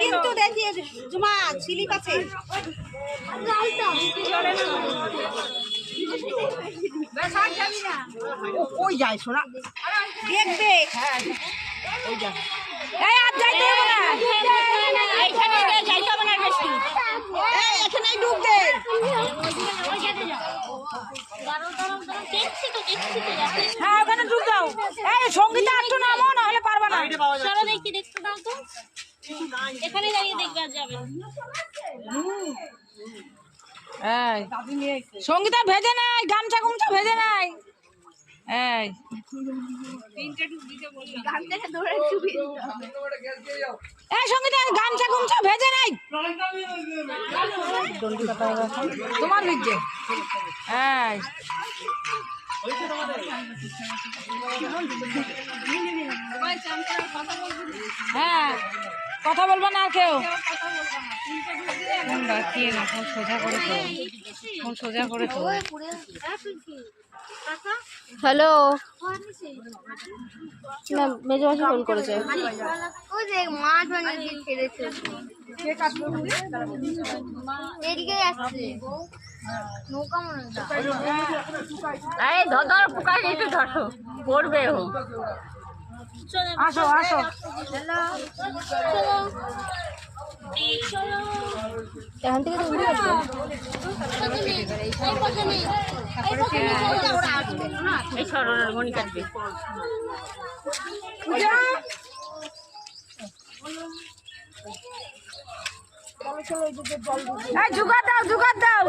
কিন্তু দেখি জুমা স্লিপ আছে। ওই যায় শোনা দেখবে। ওই যা এখানেই ডুববে। হ্যাঁ ওখানে ডুব দাও। এই সঙ্গীতা একটু নামো, না হলে পারবা না। চলো দেখি, দেখতে দাও তো, এখানে দাঁড়িয়ে দেখবে আর যাবে। সঙ্গীতা ভেজে নাই, গামছা গুমছা ভেজে নাই। এই সঙ্গীতা গামছা গুমছা ভেজে নাই, তোমার ভিজে। হ্যাঁ কথা বলবো না আর কেউ। সোজা করে তো, সোজা করে তো। হ্যালো, না মেজো মাসি ফোন করেছে। ওই যে মাছ বানিয়ে ছেড়েছে, এদিকে আসছে নৌকা মনে হয়। এই ধর পোকা একটু ধরো, পড়বে ও। আসো আসো। এখান থেকে তুমি এই সরোর মনি কাটবে। জুগার দাও, জুগার দাও।